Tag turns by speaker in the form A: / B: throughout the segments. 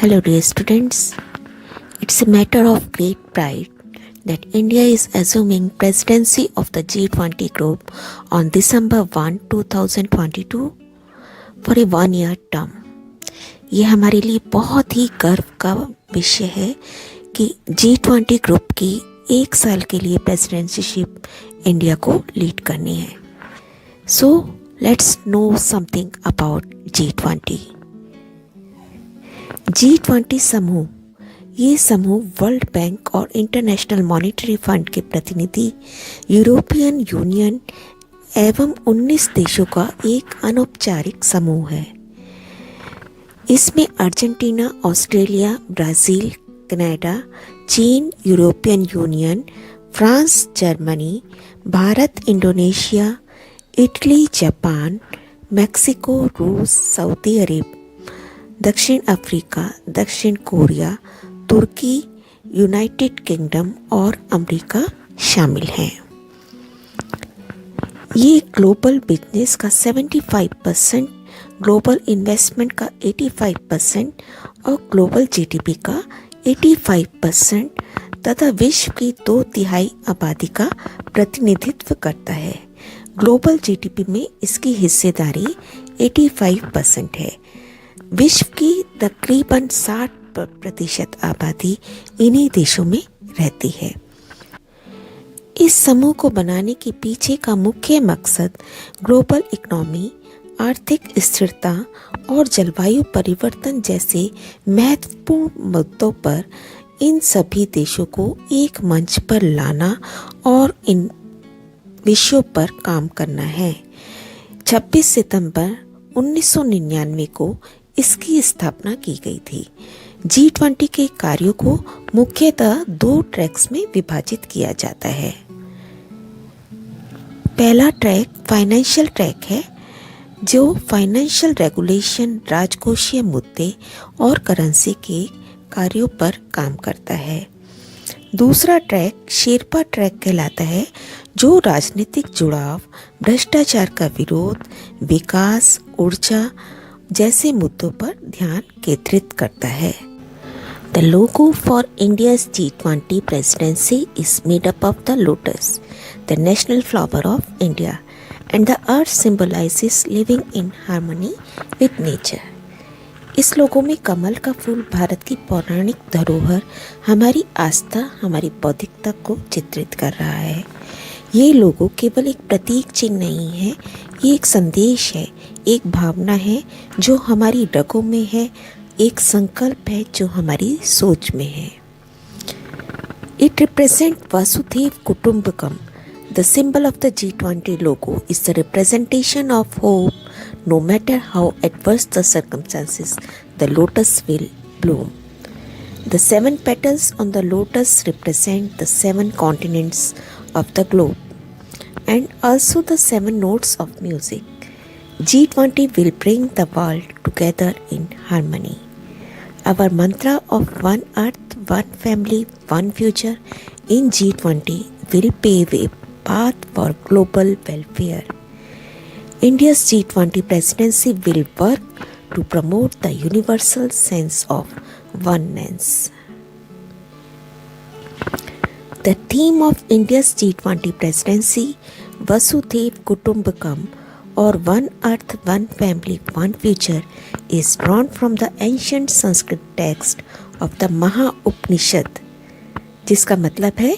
A: Hello, dear students. It's a matter of great pride that India is assuming presidency of the G20 group on December 1, 2022 for a one-year term. ये हमारे लिए बहुत ही गर्व का विषय है कि G20 ग्रुप की एक साल के लिए प्रेसिडेंसीशिप इंडिया को लीड करनी है. So, let's know something about G20. G20 समूह, ये समूह वर्ल्ड बैंक और इंटरनेशनल मॉनेटरी फंड के प्रतिनिधि, यूरोपियन यूनियन एवं 19 देशों का एक अनौपचारिक समूह है. इसमें अर्जेंटीना, ऑस्ट्रेलिया, ब्राज़ील, कनाडा, चीन, European union, France, Germany, Bharat, Indonesia, Italy, Japan, Mexico, रूस, सऊदी अरब, दक्षिण अफ्रीका, दक्षिण कोरिया, तुर्की, यूनाइटेड किंगडम और अमेरिका शामिल हैं. ये ग्लोबल बिजनेस का 75%, ग्लोबल इन्वेस्टमेंट का 85% और ग्लोबल जीडीपी का 85% तथा विश्व की 2/3 आबादी का प्रतिनिधित्व करता है. ग्लोबल जीडीपी में इसकी हिस्सेदारी 85% है. विश्व की तकरीबन 60% आबादी इन्हीं देशों में रहती है. इस समूह को बनाने के पीछे का मुख्य मकसद ग्लोबल इकोनॉमी, आर्थिक स्थिरता और जलवायु परिवर्तन जैसे महत्वपूर्ण मुद्दों पर इन सभी देशों को एक मंच पर लाना और इन विषयों पर काम करना है. 26 सितंबर 1999 को इसकी स्थापना की गई थी. G20 के कार्यों को मुख्यतः 2 ट्रैक्स में विभाजित किया जाता है. पहला ट्रैक फाइनेंशियल ट्रैक है, जो फाइनेंशियल रेगुलेशन, राजकोषीय मुद्दे और करेंसी के कार्यों पर काम करता है. दूसरा ट्रैक शेरपा ट्रैक कहलाता है, जो राजनीतिक जुड़ाव, भ्रष्टाचार का विरोध, विकास, ऊर्जा जैसे मुद्दों पर ध्यान केंद्रित करता है. The logo for India's G20 presidency is made up of the lotus, the national flower of India, and the earth symbolizes living in harmony with nature. इस लोगो में कमल का फूल भारत की पौराणिक धरोहर, हमारी आस्था, हमारी बौद्धिकता को चित्रित कर रहा है. ये लोगो केवल एक प्रतीक चिन्ह नहीं है, ये एक संदेश है, एक भावना है जो हमारी रगों में है, एक संकल्प है जो हमारी सोच में है. It represents Vasudhaiv Kutumbakam. The symbol of the G20 logo is the representation of hope. No matter how adverse the circumstances, the lotus will bloom. The 7 petals on the lotus represent the 7 continents of the globe and also the 7 notes of music. G20 will bring the world together in harmony. Our mantra of one earth, one family, one future in G20 will pave a path for global welfare. India's G20 presidency will work to promote the universal sense of oneness. The theme of India's G20 presidency, Vasudhaiv Kutumbakam, or One Earth, One Family, One Future, is drawn from the ancient Sanskrit text of the Maha Upanishad, जिसका मतलब है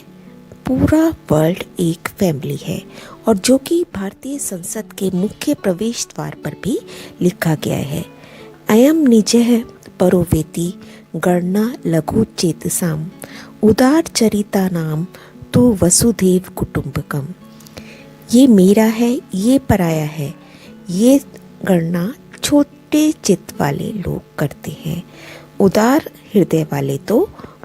A: पूरा world एक family है, और जो कि भारतीय संसद के मुख्य प्रवेश द्वार पर भी लिखा गया है. अयम निजः परो वेति गणना लघु चेतसाम उदार चरिता नाम तो वसुधैव कुटुंबकम. ये मेरा है, ये पराया है, ये गणना छोटे चित्त वाले लोग करते हैं, उदार हृदय वाले तो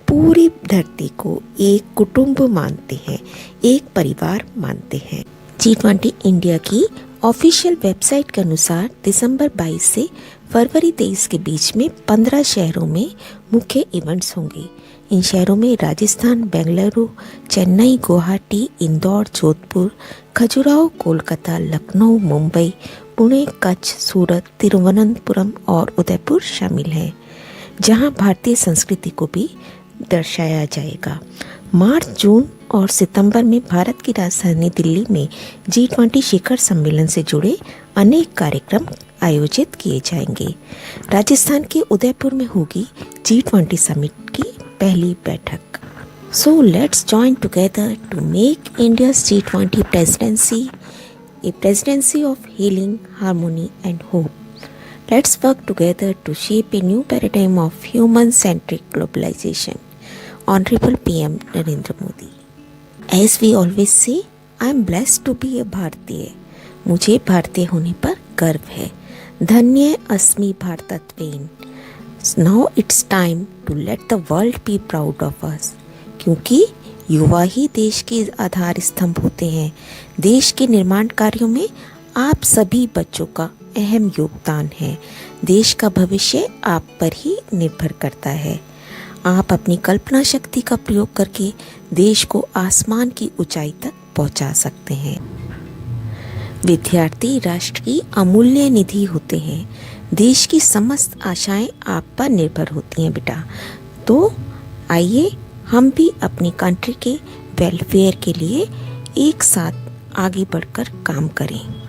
A: पूरी धरती को एक कुटुंब मानते हैं, एक परिवार मानते हैं. G20 इंडिया की ऑफिशियल वेबसाइट के अनुसार दिसंबर 22 से फरवरी 23 के बीच में 15 शहरों में मुख्य इवेंट्स होंगे. इन शहरों में राजस्थान, बेंगलुरु, चेन्नई, गुवाहाटी, इंदौर, जोधपुर, खजुराहो, कोलकाता, लखनऊ, मुंबई, पुणे, कच्छ, सूरत, तिरुवनंतपुरम और उदयपुर शामिल हैं. जहां भारतीय संस्कृति को भी दर्शाया जाएगा। मार्च, जून और सितंबर में भारत की राजधानी दिल्ली में G20 शिखर सम्मेलन से जुड़े अनेक कार्यक्रम आयोजित किए जाएंगे। राजस्थान के उदयपुर में होगी G20 समिट की पहली बैठक। So let's join together to make India's G20 presidency a presidency of healing, harmony and hope. Let's work together to shape a new paradigm of human-centric globalization. Honorable PM Narendra Modi. As we always say, I am blessed to be a Bharatiya. मुझे भारतीय होने पर गर्व है। धन्य अस्मि भारतत्वेन। Now it's time to let the world be proud of us. क्योंकि युवा ही देश के आधार स्तंभ होते हैं। देश के निर्माण कार्यों में आप सभी बच्चों का अहम योगदान है। देश का भविष्य आप पर ही निर्भर करता है। आप अपनी कल्पना शक्ति का प्रयोग करके देश को आसमान की ऊंचाई तक पहुंचा सकते हैं। विद्यार्थी राष्ट्र की अमूल्य निधि होते हैं। देश की समस्त आशाएं आप पर निर्भर होती हैं बेटा। तो आइए हम भी अपनी कंट्री के वेलफेयर के लिए एक साथ आगे बढ़कर काम करें।